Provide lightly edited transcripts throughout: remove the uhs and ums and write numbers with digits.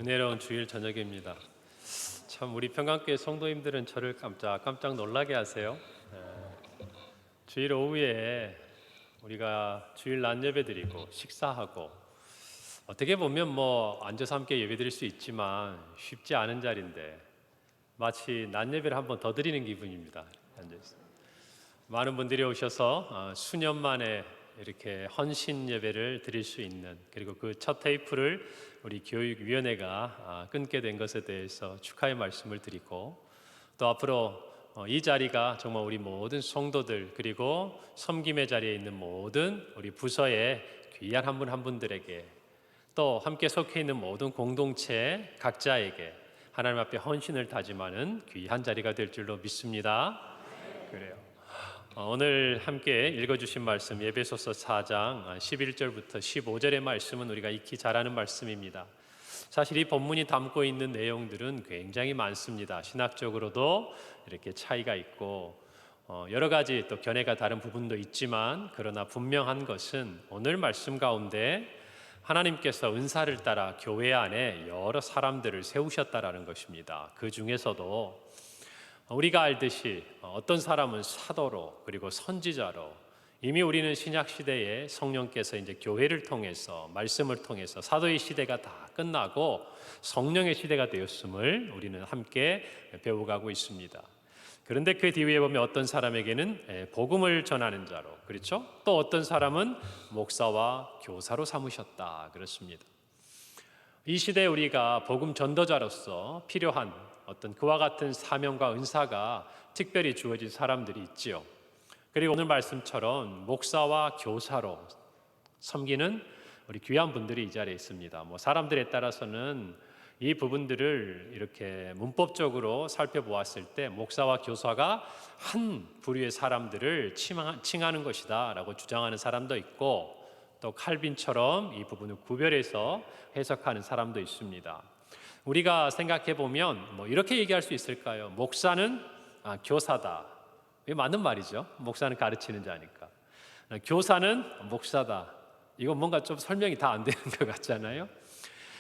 은혜로운 주일 저녁입니다. 참 우리 평강교회 성도님들은 저를 깜짝 놀라게 하세요. 주일 오후에 우리가 주일 낮 예배 드리고 식사하고 어떻게 보면 앉아서 함께 예배 드릴 수 있지만 쉽지 않은 자리인데 마치 낮 예배를 한 번 더 드리는 기분입니다. 앉아서. 많은 분들이 오셔서 수년 만에 이렇게 헌신 예배를 드릴 수 있는, 그리고 그 첫 테이프를 우리 교육위원회가 끊게 된 것에 대해서 축하의 말씀을 드리고, 또 앞으로 이 자리가 정말 우리 모든 성도들, 그리고 섬김의 자리에 있는 모든 우리 부서의 귀한 한 분 한 분들에게, 또 함께 속해 있는 모든 공동체 각자에게 하나님 앞에 헌신을 다짐하는 귀한 자리가 될 줄로 믿습니다. 그래요. 오늘 함께 읽어주신 말씀 에베소서 4장 11절부터 15절의 말씀은 우리가 익히 잘 아는 말씀입니다. 사실 이 본문이 담고 있는 내용들은 굉장히 많습니다. 신학적으로도 이렇게 차이가 있고 여러 가지 또 견해가 다른 부분도 있지만, 그러나 분명한 것은 오늘 말씀 가운데 하나님께서 은사를 따라 교회 안에 여러 사람들을 세우셨다라는 것입니다. 그 중에서도 우리가 알듯이 어떤 사람은 사도로, 그리고 선지자로, 이미 우리는 신약 시대에 성령께서 이제 교회를 통해서, 말씀을 통해서 사도의 시대가 다 끝나고 성령의 시대가 되었음을 우리는 함께 배워가고 있습니다. 그런데 그 뒤에 보면 어떤 사람에게는 복음을 전하는 자로, 그렇죠? 또 어떤 사람은 목사와 교사로 삼으셨다, 그렇습니다. 이 시대에 우리가 복음 전도자로서 필요한 어떤 그와 같은 사명과 은사가 특별히 주어진 사람들이 있지요. 그리고 오늘 말씀처럼 목사와 교사로 섬기는 우리 귀한 분들이 이 자리에 있습니다. 사람들에 따라서는 이 부분들을 이렇게 문법적으로 살펴보았을 때 목사와 교사가 한 부류의 사람들을 칭하는 것이다 라고 주장하는 사람도 있고, 또 칼빈처럼 이 부분을 구별해서 해석하는 사람도 있습니다. 우리가 생각해 보면 이렇게 얘기할 수 있을까요? 목사는 교사다. 이게 맞는 말이죠. 목사는 가르치는 자니까. 교사는 목사다. 이건 뭔가 좀 설명이 다 안 되는 것 같잖아요.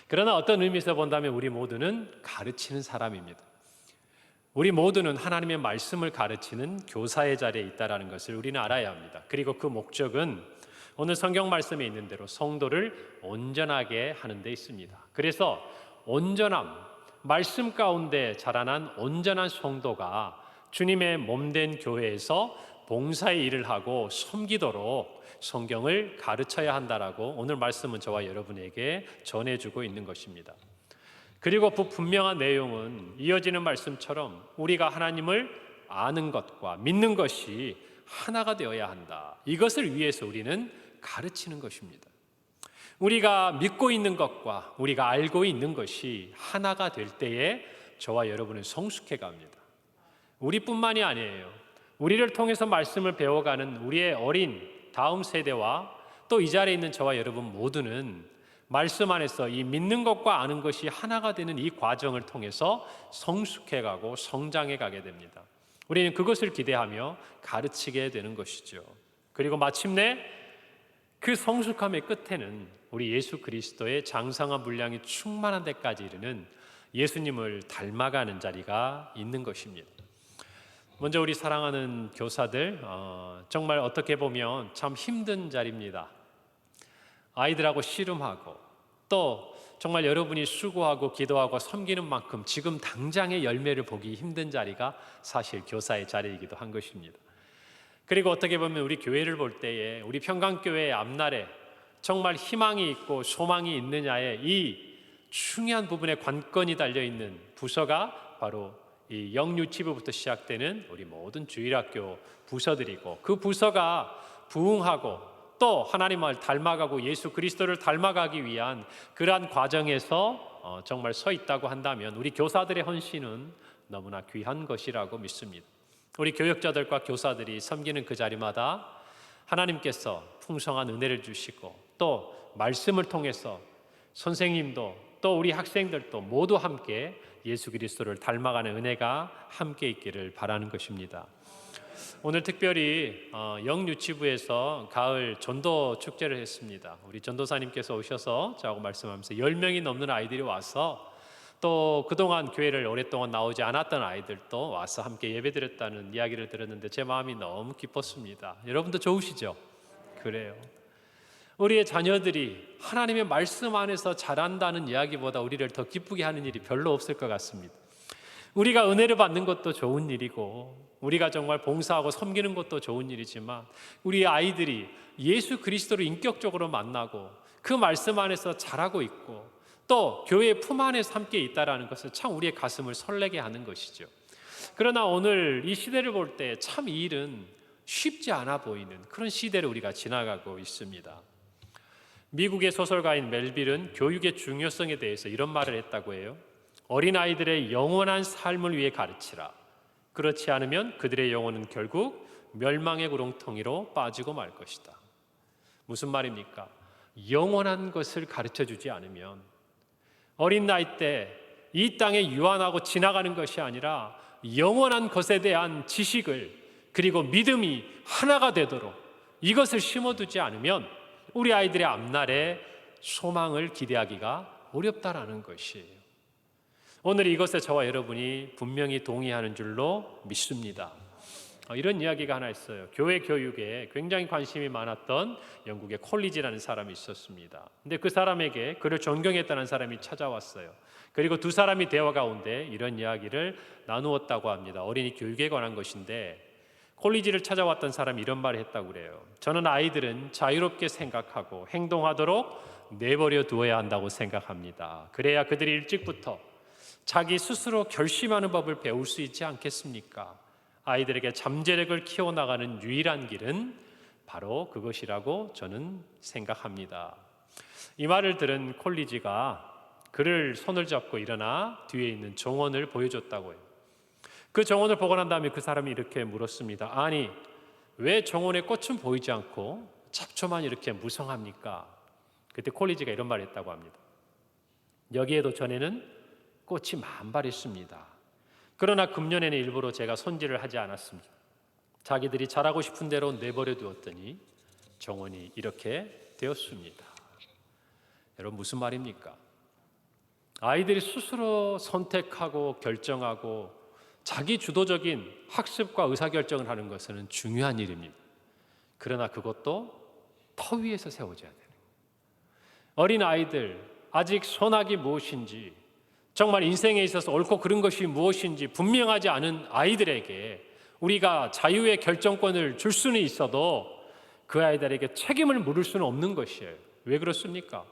그러나 어떤 의미에서 본다면 우리 모두는 가르치는 사람입니다. 우리 모두는 하나님의 말씀을 가르치는 교사의 자리에 있다는 것을 우리는 알아야 합니다. 그리고 그 목적은 오늘 성경 말씀에 있는 대로 성도를 온전하게 하는 데 있습니다. 그래서 온전함, 말씀 가운데 자라난 온전한 성도가 주님의 몸된 교회에서 봉사의 일을 하고 섬기도록 성경을 가르쳐야 한다라고 오늘 말씀은 저와 여러분에게 전해주고 있는 것입니다. 그리고 그 분명한 내용은 이어지는 말씀처럼 우리가 하나님을 아는 것과 믿는 것이 하나가 되어야 한다. 이것을 위해서 우리는 가르치는 것입니다. 우리가 믿고 있는 것과 우리가 알고 있는 것이 하나가 될 때에 저와 여러분은 성숙해 갑니다. 우리뿐만이 아니에요. 우리를 통해서 말씀을 배워가는 우리의 어린 다음 세대와 또 이 자리에 있는 저와 여러분 모두는 말씀 안에서 이 믿는 것과 아는 것이 하나가 되는 이 과정을 통해서 성숙해 가고 성장해 가게 됩니다. 우리는 그것을 기대하며 가르치게 되는 것이죠. 그리고 마침내 그 성숙함의 끝에는 우리 예수 그리스도의 장성한 분량이 충만한 데까지 이르는 예수님을 닮아가는 자리가 있는 것입니다. 먼저 우리 사랑하는 교사들, 정말 어떻게 보면 참 힘든 자리입니다. 아이들하고 씨름하고, 또 정말 여러분이 수고하고 기도하고 섬기는 만큼 지금 당장의 열매를 보기 힘든 자리가 사실 교사의 자리이기도 한 것입니다. 그리고 어떻게 보면 우리 교회를 볼 때에, 우리 평강교회의 앞날에 정말 희망이 있고 소망이 있느냐에 이 중요한 부분에 관건이 달려있는 부서가 바로 이 영유치부부터 시작되는 우리 모든 주일학교 부서들이고, 그 부서가 부흥하고 또 하나님을 닮아가고 예수 그리스도를 닮아가기 위한 그러한 과정에서 정말 서 있다고 한다면 우리 교사들의 헌신은 너무나 귀한 것이라고 믿습니다. 우리 교역자들과 교사들이 섬기는 그 자리마다 하나님께서 풍성한 은혜를 주시고, 또 말씀을 통해서 선생님도 또 우리 학생들도 모두 함께 예수 그리스도를 닮아가는 은혜가 함께 있기를 바라는 것입니다. 오늘 특별히 영유치부에서 가을 전도 축제를 했습니다. 우리 전도사님께서 오셔서 저하고 말씀하면서 10명이 넘는 아이들이 와서 또 그동안 교회를 오랫동안 나오지 않았던 아이들도 와서 함께 예배드렸다는 이야기를 들었는데 제 마음이 너무 기뻤습니다. 여러분도 좋으시죠? 그래요. 우리의 자녀들이 하나님의 말씀 안에서 자란다는 이야기보다 우리를 더 기쁘게 하는 일이 별로 없을 것 같습니다. 우리가 은혜를 받는 것도 좋은 일이고 우리가 정말 봉사하고 섬기는 것도 좋은 일이지만 우리 아이들이 예수 그리스도를 인격적으로 만나고 그 말씀 안에서 자라고 있고 또 교회의 품 안에서 함께 있다는 것은 참 우리의 가슴을 설레게 하는 것이죠. 그러나 오늘 이 시대를 볼 때 참 이 일은 쉽지 않아 보이는 그런 시대를 우리가 지나가고 있습니다. 미국의 소설가인 멜빌은 교육의 중요성에 대해서 이런 말을 했다고 해요. 어린아이들의 영원한 삶을 위해 가르치라. 그렇지 않으면 그들의 영혼은 결국 멸망의 구렁텅이로 빠지고 말 것이다. 무슨 말입니까? 영원한 것을 가르쳐주지 않으면 어린 나이 때 이 땅에 유한하고 지나가는 것이 아니라 영원한 것에 대한 지식을 그리고 믿음이 하나가 되도록 이것을 심어두지 않으면 우리 아이들의 앞날에 소망을 기대하기가 어렵다라는 것이에요. 오늘 이것에 저와 여러분이 분명히 동의하는 줄로 믿습니다. 이런 이야기가 하나 있어요. 교회 교육에 굉장히 관심이 많았던 영국의 콜리지라는 사람이 있었습니다. 근데 그 사람에게 그를 존경했다는 사람이 찾아왔어요. 그리고 두 사람이 대화 가운데 이런 이야기를 나누었다고 합니다. 어린이 교육에 관한 것인데 콜리지를 찾아왔던 사람이 이런 말을 했다고 그래요. 저는 아이들은 자유롭게 생각하고 행동하도록 내버려 두어야 한다고 생각합니다. 그래야 그들이 일찍부터 자기 스스로 결심하는 법을 배울 수 있지 않겠습니까? 아이들에게 잠재력을 키워나가는 유일한 길은 바로 그것이라고 저는 생각합니다. 이 말을 들은 콜리지가 그를 손을 잡고 일어나 뒤에 있는 정원을 보여줬다고 해요. 그 정원을 보고 난 다음에 그 사람이 이렇게 물었습니다. 아니, 왜 정원에 꽃은 보이지 않고 잡초만 이렇게 무성합니까? 그때 콜리지가 이런 말을 했다고 합니다. 여기에도 전에는 꽃이 만발했습니다. 그러나 금년에는 일부러 제가 손질을 하지 않았습니다. 자기들이 자라고 싶은 대로 내버려 두었더니 정원이 이렇게 되었습니다. 여러분 무슨 말입니까? 아이들이 스스로 선택하고 결정하고 자기 주도적인 학습과 의사결정을 하는 것은 중요한 일입니다. 그러나 그것도 터 위에서 세워져야 돼요. 어린 아이들 아직 선악이 무엇인지 정말 인생에 있어서 옳고 그른 것이 무엇인지 분명하지 않은 아이들에게 우리가 자유의 결정권을 줄 수는 있어도 그 아이들에게 책임을 물을 수는 없는 것이에요. 왜 그렇습니까?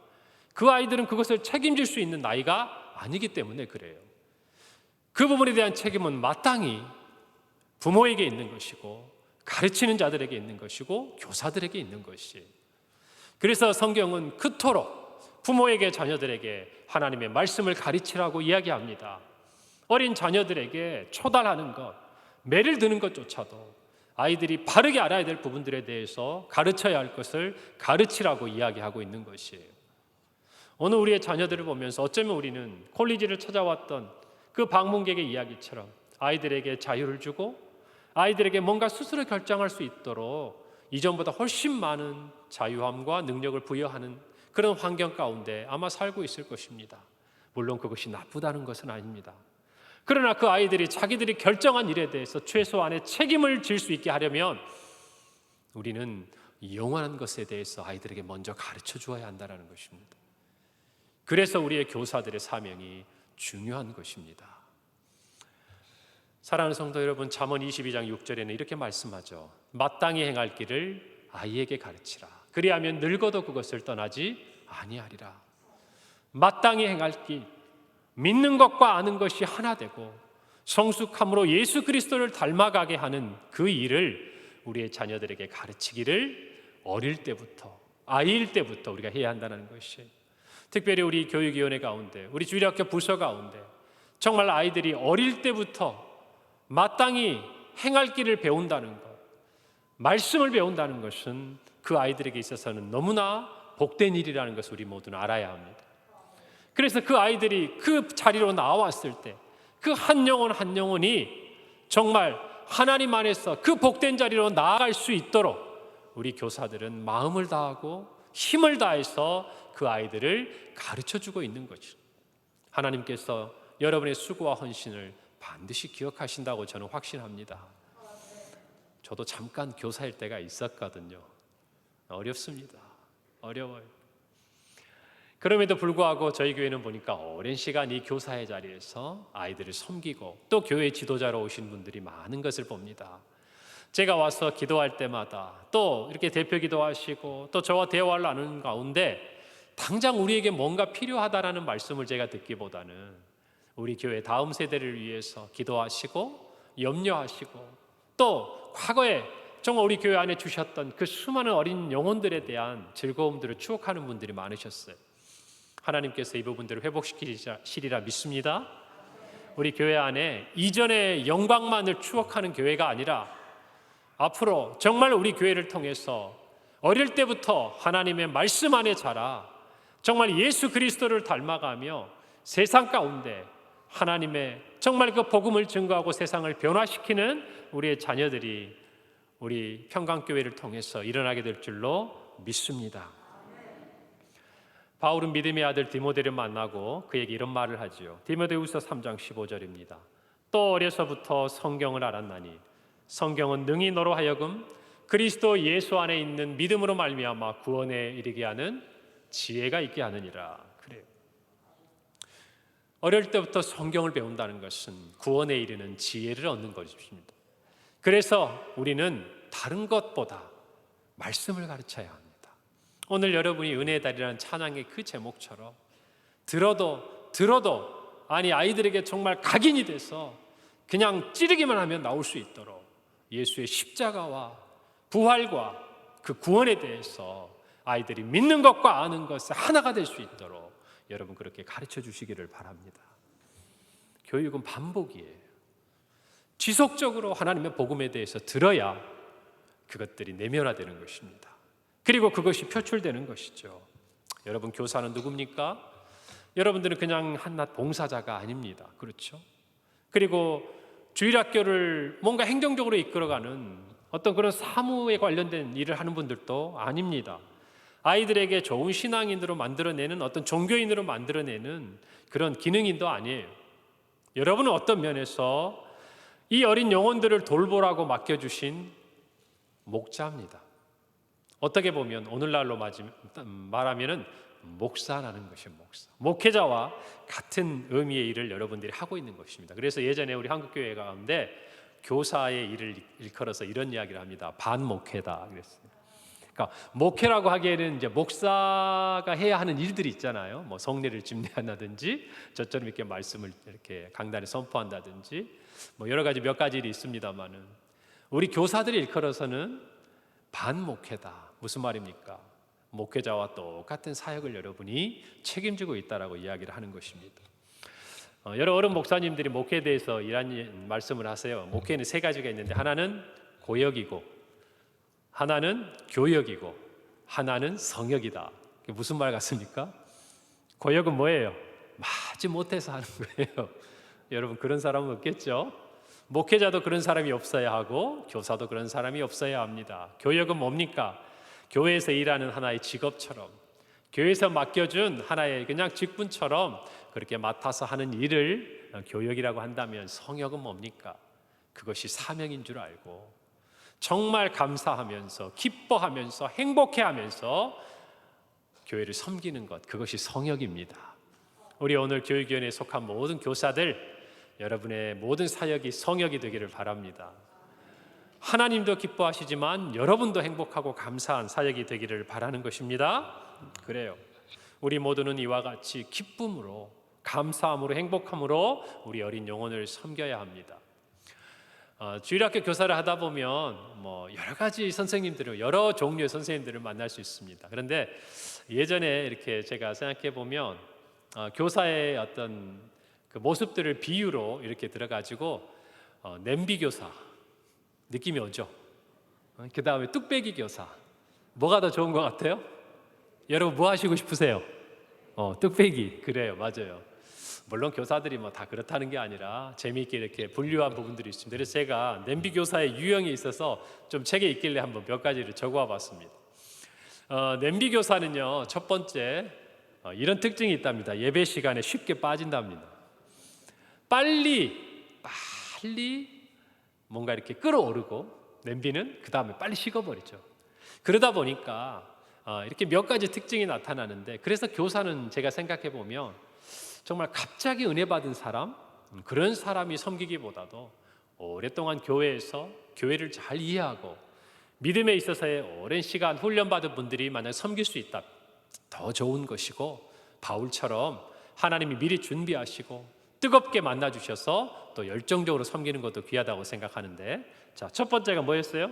그 아이들은 그것을 책임질 수 있는 나이가 아니기 때문에 그래요. 그 부분에 대한 책임은 마땅히 부모에게 있는 것이고 가르치는 자들에게 있는 것이고 교사들에게 있는 것이에요. 그래서 성경은 그토록 부모에게 자녀들에게 하나님의 말씀을 가르치라고 이야기합니다. 어린 자녀들에게 초달하는 것, 매를 드는 것조차도 아이들이 바르게 알아야 될 부분들에 대해서 가르쳐야 할 것을 가르치라고 이야기하고 있는 것이에요. 오늘 우리의 자녀들을 보면서 어쩌면 우리는 콜리지를 찾아왔던 그 방문객의 이야기처럼 아이들에게 자유를 주고 아이들에게 뭔가 스스로 결정할 수 있도록 이전보다 훨씬 많은 자유함과 능력을 부여하는 그런 환경 가운데 아마 살고 있을 것입니다. 물론 그것이 나쁘다는 것은 아닙니다. 그러나 그 아이들이 자기들이 결정한 일에 대해서 최소한의 책임을 질 수 있게 하려면 우리는 영원한 것에 대해서 아이들에게 먼저 가르쳐 주어야 한다는 것입니다. 그래서 우리의 교사들의 사명이 중요한 것입니다. 사랑하는 성도 여러분, 잠언 22장 6절에는 이렇게 말씀하죠. 마땅히 행할 길을 아이에게 가르치라. 그리하면 늙어도 그것을 떠나지 아니하리라. 마땅히 행할 길, 믿는 것과 아는 것이 하나 되고 성숙함으로 예수 그리스도를 닮아가게 하는 그 일을 우리의 자녀들에게 가르치기를 어릴 때부터, 아이일 때부터 우리가 해야 한다는 것이에요. 특별히 우리 교육위원회 가운데, 우리 주일학교 부서 가운데 정말 아이들이 어릴 때부터 마땅히 행할 길을 배운다는 것, 말씀을 배운다는 것은 그 아이들에게 있어서는 너무나 복된 일이라는 것을 우리 모두는 알아야 합니다. 그래서 그 아이들이 그 자리로 나왔을 때 그 한 영혼 한 영혼이 정말 하나님 안에서 그 복된 자리로 나아갈 수 있도록 우리 교사들은 마음을 다하고 힘을 다해서 그 아이들을 가르쳐주고 있는 거죠. 하나님께서 여러분의 수고와 헌신을 반드시 기억하신다고 저는 확신합니다. 저도 잠깐 교사일 때가 있었거든요. 어렵습니다. 어려워요. 그럼에도 불구하고 저희 교회는 보니까 오랜 시간 이 교사의 자리에서 아이들을 섬기고 또 교회 지도자로 오신 분들이 많은 것을 봅니다. 제가 와서 기도할 때마다 또 이렇게 대표 기도하시고 또 저와 대화를 나누는 가운데 당장 우리에게 뭔가 필요하다라는 말씀을 제가 듣기보다는 우리 교회 다음 세대를 위해서 기도하시고 염려하시고 또 과거에 정말 우리 교회 안에 주셨던 그 수많은 어린 영혼들에 대한 즐거움들을 추억하는 분들이 많으셨어요. 하나님께서 이 부분들을 회복시키시리라 믿습니다. 우리 교회 안에 이전의 영광만을 추억하는 교회가 아니라 앞으로 정말 우리 교회를 통해서 어릴 때부터 하나님의 말씀 안에 자라 정말 예수 그리스도를 닮아가며 세상 가운데 하나님의 정말 그 복음을 증거하고 세상을 변화시키는 우리의 자녀들이 우리 평강교회를 통해서 일어나게 될 줄로 믿습니다. 바울은 믿음의 아들 디모데를 만나고 그에게 이런 말을 하지요. 디모데후서 3장 15절입니다. 또 어려서부터 성경을 알았나니 성경은 능히 너로 하여금 그리스도 예수 안에 있는 믿음으로 말미암아 구원에 이르게 하는 지혜가 있게 하느니라. 그래요. 어릴 때부터 성경을 배운다는 것은 구원에 이르는 지혜를 얻는 것입니다. 그래서 우리는 다른 것보다 말씀을 가르쳐야 합니다. 오늘 여러분이 은혜의 달이라는 찬양의 그 제목처럼 들어도 아니 아이들에게 정말 각인이 돼서 그냥 찌르기만 하면 나올 수 있도록 예수의 십자가와 부활과 그 구원에 대해서 아이들이 믿는 것과 아는 것이 하나가 될 수 있도록 여러분 그렇게 가르쳐 주시기를 바랍니다. 교육은 반복이에요. 지속적으로 하나님의 복음에 대해서 들어야 그것들이 내면화되는 것입니다. 그리고 그것이 표출되는 것이죠. 여러분 교사는 누굽니까? 여러분들은 그냥 한낱 봉사자가 아닙니다. 그렇죠? 그리고 주일학교를 뭔가 행정적으로 이끌어가는 어떤 그런 사무에 관련된 일을 하는 분들도 아닙니다. 아이들에게 좋은 신앙인으로 만들어내는 어떤 종교인으로 만들어내는 그런 기능인도 아니에요. 여러분은 어떤 면에서 이 어린 영혼들을 돌보라고 맡겨주신 목자입니다. 어떻게 보면 오늘날로 말하면 목사라는 것이 목사. 목회자와 같은 의미의 일을 여러분들이 하고 있는 것입니다. 그래서 예전에 우리 한국교회 가운데 교사의 일을 일컬어서 이런 이야기를 합니다. 반목회다 그랬어요. 그러니까 목회라고 하기에는 이제 목사가 해야 하는 일들이 있잖아요. 뭐 성례를 집례한다든지 저처럼 이렇게 말씀을 이렇게 강단에 선포한다든지 뭐 여러 가지 몇 가지 일이 있습니다만은 우리 교사들이 일컬어서는 반목회다. 무슨 말입니까? 목회자와 똑같은 사역을 여러분이 책임지고 있다라고 이야기를 하는 것입니다. 여러 어른 목사님들이 목회에 대해서 이런 말씀을 하세요. 목회는 세 가지가 있는데 하나는 고역이고 하나는 교역이고 하나는 성역이다. 그게 무슨 말 같습니까? 고역은 뭐예요? 마지 못해서 하는 거예요. 여러분 그런 사람은 없겠죠? 목회자도 그런 사람이 없어야 하고 교사도 그런 사람이 없어야 합니다. 교역은 뭡니까? 교회에서 일하는 하나의 직업처럼 교회에서 맡겨준 하나의 그냥 직분처럼 그렇게 맡아서 하는 일을 교역이라고 한다면 성역은 뭡니까? 그것이 사명인 줄 알고 정말 감사하면서 기뻐하면서 행복해하면서 교회를 섬기는 것, 그것이 성역입니다. 우리 오늘 교육위원회에 속한 모든 교사들 여러분의 모든 사역이 성역이 되기를 바랍니다. 하나님도 기뻐하시지만 여러분도 행복하고 감사한 사역이 되기를 바라는 것입니다. 그래요. 우리 모두는 이와 같이 기쁨으로 감사함으로 행복함으로 우리 어린 영혼을 섬겨야 합니다. 주일학교 교사를 하다 보면 뭐 여러 가지 선생님들을 여러 종류의 선생님들을 만날 수 있습니다. 그런데 예전에 이렇게 제가 생각해 보면 교사의 어떤 그 모습들을 비유로 이렇게 들어가지고 냄비 교사 느낌이 오죠. 그 다음에 뚝배기 교사 뭐가 더 좋은 것 같아요? 여러분 뭐 하시고 싶으세요? 뚝배기. 그래요, 맞아요. 물론 교사들이 뭐 다 그렇다는 게 아니라 재미있게 이렇게 분류한 부분들이 있습니다. 그래서 제가 냄비 교사의 유형이 있어서 좀 책에 있길래 한번 몇 가지를 적어와 봤습니다. 냄비 교사는요, 첫 번째 이런 특징이 있답니다. 예배 시간에 쉽게 빠진답니다. 빨리 뭔가 이렇게 끓어오르고 냄비는 그 다음에 빨리 식어버리죠. 그러다 보니까 이렇게 몇 가지 특징이 나타나는데, 그래서 교사는 제가 생각해 보면 정말 갑자기 은혜 받은 사람, 그런 사람이 섬기기보다도 오랫동안 교회에서 교회를 잘 이해하고 믿음에 있어서의 오랜 시간 훈련받은 분들이 만약 섬길 수 있다, 더 좋은 것이고, 바울처럼 하나님이 미리 준비하시고 뜨겁게 만나주셔서 또 열정적으로 섬기는 것도 귀하다고 생각하는데, 자, 첫 번째가 뭐였어요?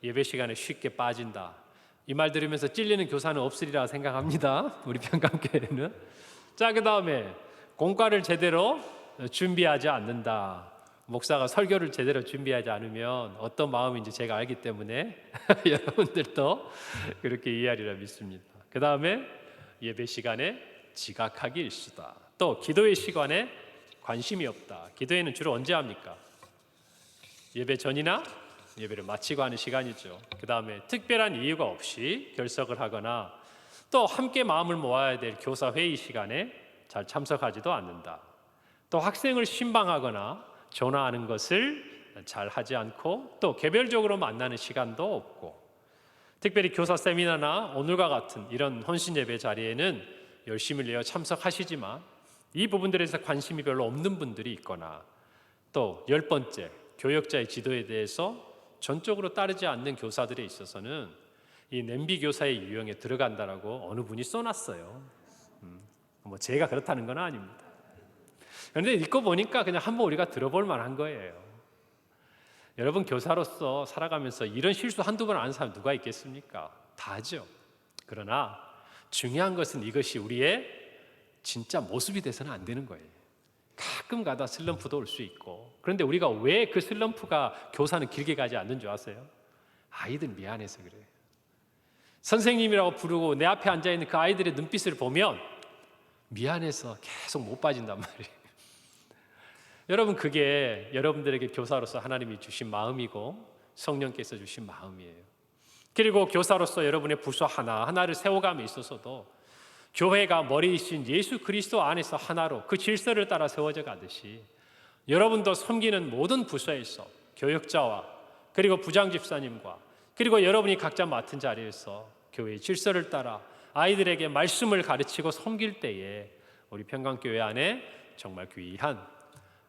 예배 시간에 쉽게 빠진다. 이 말 들으면서 찔리는 교사는 없으리라 생각합니다, 우리 평강교회는. 자, 그 다음에 공과를 제대로 준비하지 않는다. 목사가 설교를 제대로 준비하지 않으면 어떤 마음인지 제가 알기 때문에 여러분들도 그렇게 이해하리라 믿습니다. 그 다음에 예배 시간에 지각하기 일수다. 또 기도의 시간에 관심이 없다. 기도회는 주로 언제 합니까? 예배 전이나 예배를 마치고 하는 시간이죠. 그 다음에 특별한 이유가 없이 결석을 하거나 또 함께 마음을 모아야 될 교사 회의 시간에 잘 참석하지도 않는다. 또 학생을 신방하거나 전화하는 것을 잘 하지 않고 또 개별적으로 만나는 시간도 없고, 특별히 교사 세미나나 오늘과 같은 이런 헌신 예배 자리에는 열심히 내어 참석하시지만 이 부분들에서 관심이 별로 없는 분들이 있거나, 또 10번째, 교역자의 지도에 대해서 전적으로 따르지 않는 교사들에 있어서는 이 냄비 교사의 유형에 들어간다라고 어느 분이 써놨어요. 뭐 제가 그렇다는 건 아닙니다. 그런데 읽고 보니까 그냥 한번 우리가 들어볼 만한 거예요. 여러분, 교사로서 살아가면서 이런 실수 한두 번 하는 사람 누가 있겠습니까? 다 하죠. 그러나 중요한 것은 이것이 우리의 진짜 모습이 돼서는 안 되는 거예요. 가끔 가다 슬럼프도 올 수 있고, 그런데 우리가 왜 그 슬럼프가 교사는 길게 가지 않는 줄 아세요? 아이들 미안해서 그래요. 선생님이라고 부르고 내 앞에 앉아있는 그 아이들의 눈빛을 보면 미안해서 계속 못 빠진단 말이에요. 여러분, 그게 여러분들에게 교사로서 하나님이 주신 마음이고 성령께서 주신 마음이에요. 그리고 교사로서 여러분의 부서 하나하나를 세워감에 있어서도 교회가 머리이신 예수 그리스도 안에서 하나로 그 질서를 따라 세워져 가듯이 여러분도 섬기는 모든 부서에서 교역자와 그리고 부장 집사님과 그리고 여러분이 각자 맡은 자리에서 교회의 질서를 따라 아이들에게 말씀을 가르치고 섬길 때에 우리 평강교회 안에 정말 귀한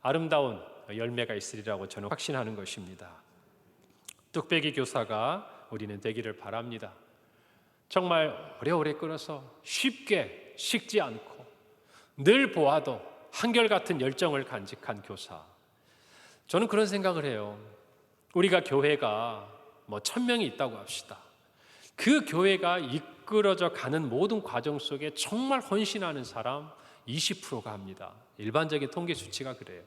아름다운 열매가 있으리라고 저는 확신하는 것입니다. 뚝배기 교사가 우리는 되기를 바랍니다. 정말 오래오래 끓어서 쉽게 식지 않고 늘 보아도 한결같은 열정을 간직한 교사. 저는 그런 생각을 해요. 우리가 교회가 1000명이 있다고 합시다. 그 교회가 이끌어져 가는 모든 과정 속에 정말 헌신하는 사람 20%가 합니다. 일반적인 통계 수치가 그래요.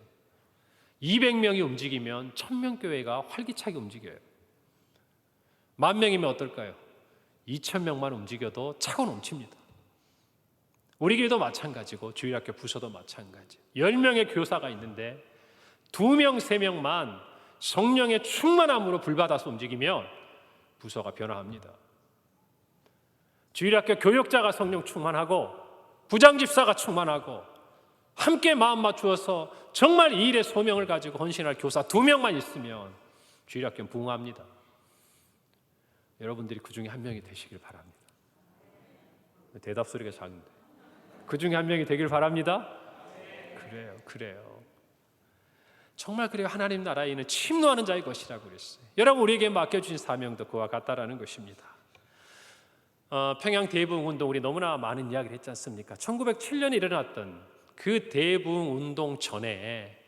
200명이 움직이면 1000명 교회가 활기차게 움직여요. 10,000명이면 어떨까요? 2,000명만 움직여도 차고 넘칩니다. 우리 교회도 마찬가지고 주일학교 부서도 마찬가지. 10명의 교사가 있는데 2명, 3명만 성령의 충만함으로 불받아서 움직이면 부서가 변화합니다. 주일학교 교역자가 성령 충만하고 부장집사가 충만하고 함께 마음 맞추어서 정말 이 일에 소명을 가지고 헌신할 교사 2명만 있으면 주일학교는 부흥합니다. 여러분들이 그 중에 한 명이 되시길 바랍니다. 대답 소리가 작은데 그 중에 한 명이 되길 바랍니다. 그래요. 정말 그래요. 하나님 나라에는 침노하는 자의 것이라고 그랬어요. 여러분, 우리에게 맡겨주신 사명도 그와 같다라는 것입니다. 평양 대부흥운동, 우리 너무나 많은 이야기를 했지 않습니까? 1907년에 일어났던 그 대부흥운동 전에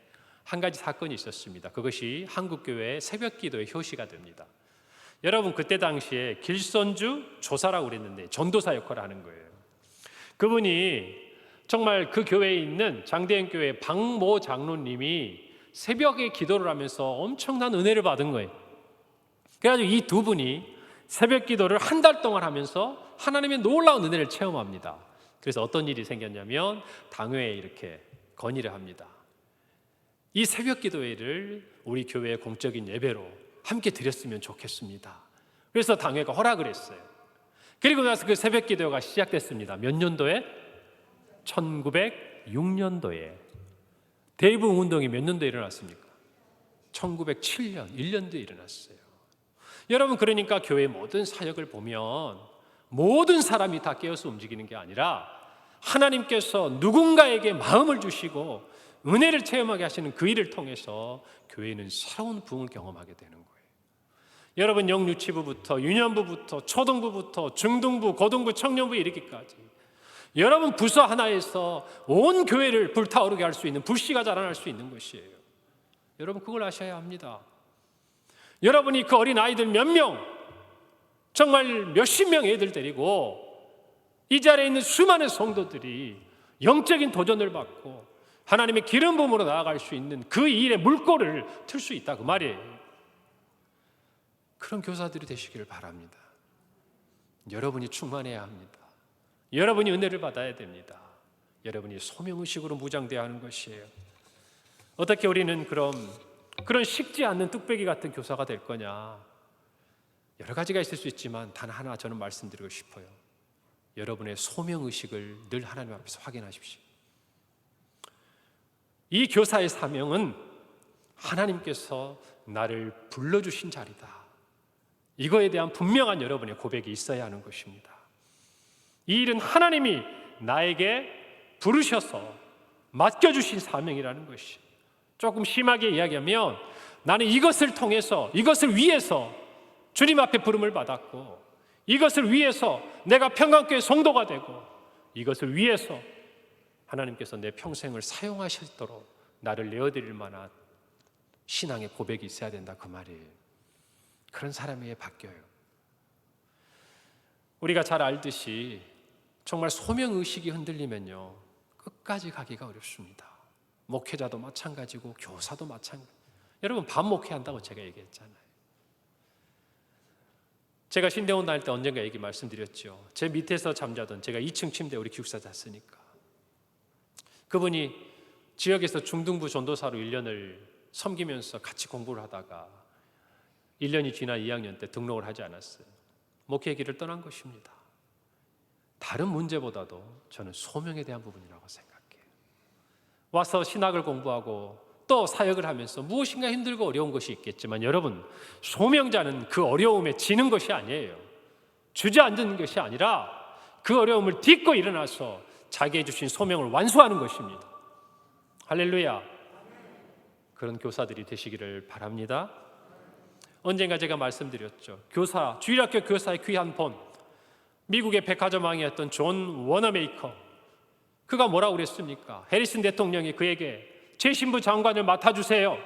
한 가지 사건이 있었습니다. 그것이 한국교회의 새벽기도의 효시가 됩니다. 여러분, 그때 당시에 길선주 조사라고 그랬는데 전도사 역할을 하는 거예요. 그분이 정말 그 교회에 있는 장대현 교회 박모 장로님이 새벽에 기도를 하면서 엄청난 은혜를 받은 거예요. 그래가지고 이 두 분이 새벽 기도를 한 달 동안 하면서 하나님의 놀라운 은혜를 체험합니다. 그래서 어떤 일이 생겼냐면 당회에 이렇게 건의를 합니다. 이 새벽 기도회를 우리 교회의 공적인 예배로 함께 드렸으면 좋겠습니다. 그래서 당회가 허락을 했어요. 그리고 나서 그 새벽 기도회가 시작됐습니다. 몇 년도에? 1906년도에 대부흥 운동이 몇 년도에 일어났습니까? 1907년, 1년도에 일어났어요. 여러분, 그러니까 교회 모든 사역을 보면 모든 사람이 다 깨어서 움직이는 게 아니라 하나님께서 누군가에게 마음을 주시고 은혜를 체험하게 하시는 그 일을 통해서 교회는 새로운 부흥을 경험하게 되는 거예요. 여러분, 영유치부부터 유년부부터 초등부부터 중등부, 고등부, 청년부 이르기까지 여러분 부서 하나에서 온 교회를 불타오르게 할 수 있는, 불씨가 자라날 수 있는 것이에요. 여러분, 그걸 아셔야 합니다. 여러분이 그 어린 아이들 몇 명, 정말 몇십 명의 애들 데리고 이 자리에 있는 수많은 성도들이 영적인 도전을 받고 하나님의 기름 부음으로 나아갈 수 있는 그 일의 물꼬를 틀 수 있다, 그 말이에요. 그런 교사들이 되시기를 바랍니다. 여러분이 충만해야 합니다. 여러분이 은혜를 받아야 됩니다. 여러분이 소명의식으로 무장되어야 하는 것이에요. 어떻게 우리는 그런 식지 않는 뚝배기 같은 교사가 될 거냐? 여러 가지가 있을 수 있지만 단 하나 저는 말씀드리고 싶어요. 여러분의 소명의식을 늘 하나님 앞에서 확인하십시오. 이 교사의 사명은 하나님께서 나를 불러주신 자리다. 이거에 대한 분명한 여러분의 고백이 있어야 하는 것입니다. 이 일은 하나님이 나에게 부르셔서 맡겨주신 사명이라는 것이, 조금 심하게 이야기하면 나는 이것을 통해서, 이것을 위해서 주님 앞에 부름을 받았고, 이것을 위해서 내가 평강교회 성도가 되고, 이것을 위해서 하나님께서 내 평생을 사용하시도록 나를 내어드릴 만한 신앙의 고백이 있어야 된다, 그 말이에요. 그런 사람에게 바뀌어요. 우리가 잘 알듯이 정말 소명의식이 흔들리면요, 끝까지 가기가 어렵습니다. 목회자도 마찬가지고 교사도 마찬가지. 여러분, 반목회한다고 제가 얘기했잖아요. 제가 신대원 다닐 때 언젠가 얘기 말씀드렸죠. 제 밑에서 잠자던, 제가 2층 침대에 우리 기숙사 잤으니까, 그분이 지역에서 중등부 전도사로 1년을 섬기면서 같이 공부를 하다가 1년이 지난 2학년 때 등록을 하지 않았어요. 목회의 길을 떠난 것입니다. 다른 문제보다도 저는 소명에 대한 부분이라고 생각해요. 와서 신학을 공부하고 또 사역을 하면서 무엇인가 힘들고 어려운 것이 있겠지만, 여러분, 소명자는 그 어려움에 지는 것이 아니에요. 주저앉는 것이 아니라 그 어려움을 딛고 일어나서 자기의 주신 소명을 완수하는 것입니다. 할렐루야. 그런 교사들이 되시기를 바랍니다. 언젠가 제가 말씀드렸죠. 교사, 주일학교 교사의 귀한 본, 미국의 백화점 왕이었던 존 워너메이커, 그가 뭐라고 그랬습니까? 해리슨 대통령이 그에게 재신부 장관을 맡아주세요,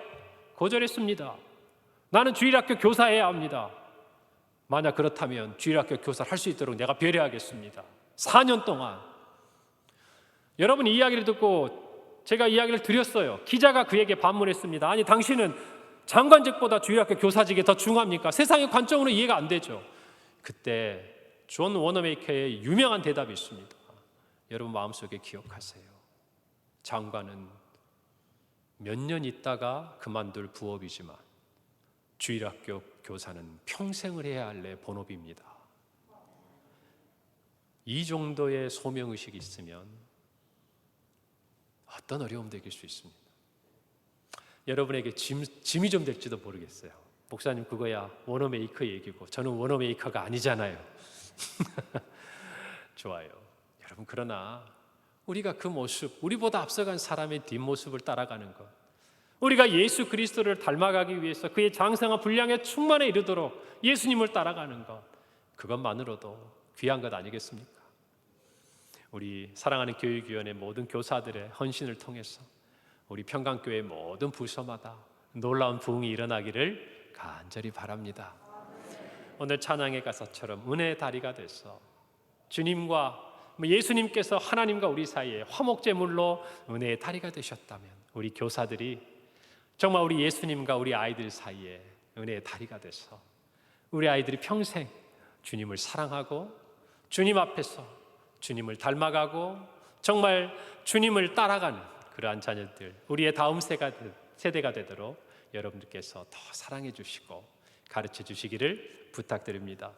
거절했습니다. 나는 주일학교 교사해야 합니다. 만약 그렇다면 주일학교 교사를 할 수 있도록 내가 배려하겠습니다. 4년 동안. 여러분, 이 이야기를 듣고 제가 이야기를 드렸어요. 기자가 그에게 반문했습니다. 아니, 당신은 장관직보다 주일학교 교사직이 더 중요합니까? 세상의 관점으로 이해가 안 되죠. 그때 존 워너메이커의 유명한 대답이 있습니다. 여러분 마음속에 기억하세요. 장관은 몇 년 있다가 그만둘 부업이지만 주일학교 교사는 평생을 해야 할 내 본업입니다. 이 정도의 소명의식이 있으면 어떤 어려움도 이길 수 있습니다. 여러분에게 짐이 좀 될지도 모르겠어요. 목사님, 그거야 워너메이커 얘기고 저는 워너메이커가 아니잖아요. 좋아요. 여러분, 그러나 우리가 그 모습, 우리보다 앞서간 사람의 뒷모습을 따라가는 것, 우리가 예수 그리스도를 닮아가기 위해서 그의 장성한 분량의 충만에 이르도록 예수님을 따라가는 것, 그것만으로도 귀한 것 아니겠습니까? 우리 사랑하는 교육위원회 모든 교사들의 헌신을 통해서 우리 평강교회 모든 부서마다 놀라운 부흥이 일어나기를 간절히 바랍니다. 오늘 찬양의 가사처럼 은혜의 다리가 돼서 주님과 예수님께서 하나님과 우리 사이에 화목제물로 은혜의 다리가 되셨다면, 우리 교사들이 정말 우리 예수님과 우리 아이들 사이에 은혜의 다리가 돼서 우리 아이들이 평생 주님을 사랑하고 주님 앞에서 주님을 닮아가고 정말 주님을 따라가는 그러한 자녀들, 우리의 다음 세대가 되도록 여러분들께서 더 사랑해 주시고 가르쳐 주시기를 부탁드립니다.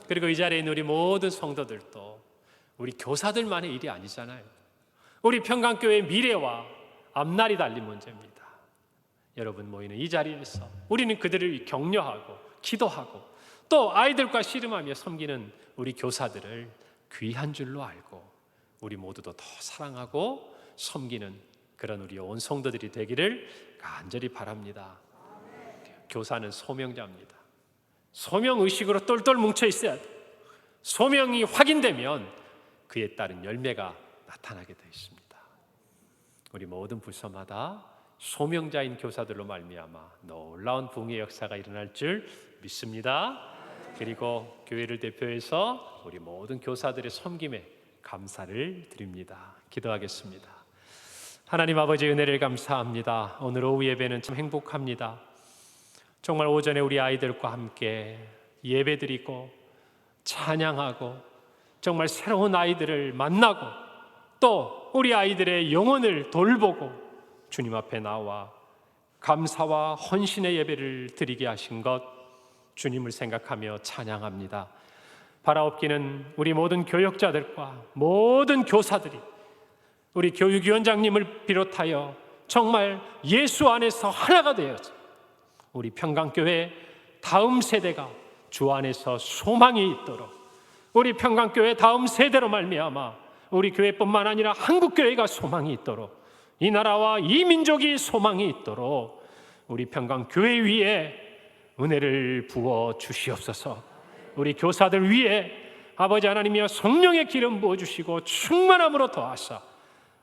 그리고 이 자리에 있는 우리 모든 성도들도 우리 교사들만의 일이 아니잖아요. 우리 평강교회의 미래와 앞날이 달린 문제입니다. 여러분 모이는 이 자리에서 우리는 그들을 격려하고 기도하고 또 아이들과 씨름하며 섬기는 우리 교사들을 귀한 줄로 알고 우리 모두도 더 사랑하고 섬기는 그런 우리 온 성도들이 되기를 간절히 바랍니다. 교사는 소명자입니다. 소명의식으로 똘똘 뭉쳐 있어야 돼요. 소명이 확인되면 그에 따른 열매가 나타나게 되어 있습니다. 우리 모든 부서마다 소명자인 교사들로 말미암아 놀라운 부흥의 역사가 일어날 줄 믿습니다. 그리고 교회를 대표해서 우리 모든 교사들의 섬김에 감사를 드립니다. 기도하겠습니다. 하나님 아버지 은혜를 감사합니다. 오늘 오후 예배는 참 행복합니다. 정말 오전에 우리 아이들과 함께 예배드리고 찬양하고 정말 새로운 아이들을 만나고 또 우리 아이들의 영혼을 돌보고 주님 앞에 나와 감사와 헌신의 예배를 드리게 하신 것 주님을 생각하며 찬양합니다. 바라옵기는 우리 모든 교역자들과 모든 교사들이 우리 교육위원장님을 비롯하여 정말 예수 안에서 하나가 되어서 우리 평강교회 다음 세대가 주 안에서 소망이 있도록 우리 평강교회 다음 세대로 말미암아 우리 교회뿐만 아니라 한국교회가 소망이 있도록 이 나라와 이 민족이 소망이 있도록 우리 평강교회 위에 은혜를 부어 주시옵소서. 우리 교사들 위에 아버지 하나님이여 성령의 기름 부어주시고 충만함으로 더하사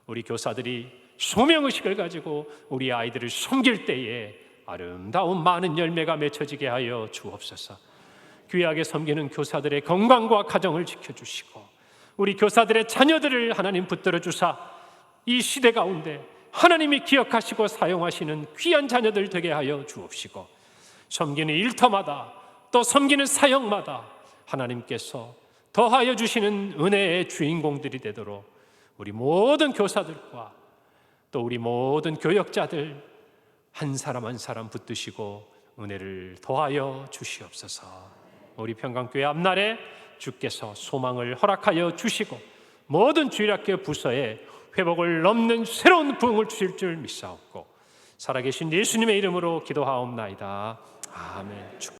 우리 교사들이 소명의식을 가지고 우리 아이들을 섬길 때에 아름다운 많은 열매가 맺혀지게 하여 주옵소서. 귀하게 섬기는 교사들의 건강과 가정을 지켜주시고 우리 교사들의 자녀들을 하나님 붙들어 주사 이 시대 가운데 하나님이 기억하시고 사용하시는 귀한 자녀들 되게 하여 주옵시고 섬기는 일터마다 또 섬기는 사역마다 하나님께서 더하여 주시는 은혜의 주인공들이 되도록 우리 모든 교사들과 또 우리 모든 교역자들 한 사람 한 사람 붙드시고 은혜를 더하여 주시옵소서. 우리 평강교회 앞날에 주께서 소망을 허락하여 주시고 모든 주일학교 부서에 회복을 넘는 새로운 부흥을 주실 줄 믿사옵고 살아계신 예수님의 이름으로 기도하옵나이다. 아멘.